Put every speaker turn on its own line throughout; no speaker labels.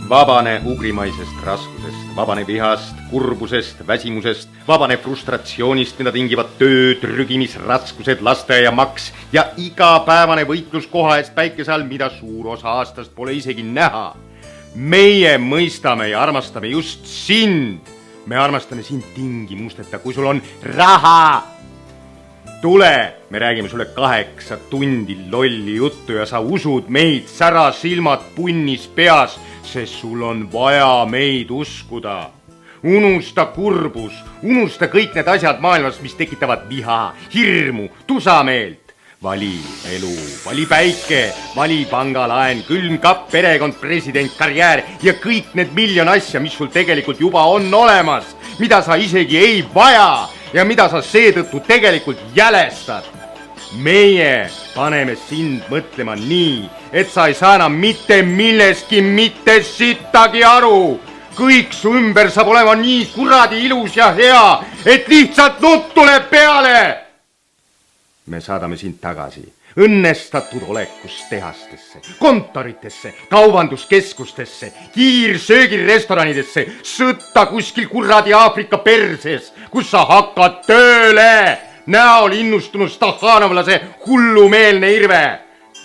Vabane ugrimaisest raskusest, vabane vihast, kurbusest, väsimusest, vabane frustratsioonist, mida tingivad töö, trügimisraskused, lasteaiamaks ja igapäevane võitlus koha eest päikese all, mida suur osa aastast pole isegi näha. Meie mõistame ja armastame just sind. Me armastame sind tingimusteta, kui sul on raha. Tule, me räägime sulle 8 tundi lolli juttu ja sa usud meid, sära silmad punnis peas, sest sul on vaja meid uskuda. Unusta kurbus, unusta kõik need asjad maailmas, mis tekitavad viha, hirmu, tusameelt. Vali elu, vali päike, vali pangalaen, külmkapp, perekond, president, karjäär ja kõik need miljon asja, mis sul tegelikult juba on olemas, mida sa isegi ei vaja ja mida sa seetõttu tegelikult jälestad. Meie paneme sind mõtlema nii, et sa ei saa enam mitte millestki mitte sittagi aru. Kõik su ümber saab olema nii kuradi ilus ja hea, et lihtsalt nutt tuleb peale. Me saadame sind tagasi õnnestatud olekust tehastesse, kontoritesse, kaubanduskeskustesse, kiirsöögirestoranidesse, sõtta kuskil kuradi Aafrika perses, kus sa hakkad tööle, näol innustunud stahhanovlase hullumeelne irve.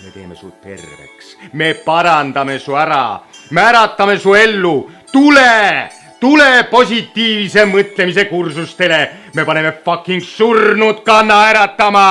Me teeme su terveks, me parandame su ära, me äratame su ellu, tule positiivse mõtlemise kursustele, me paneme fucking surnud kanna äratama.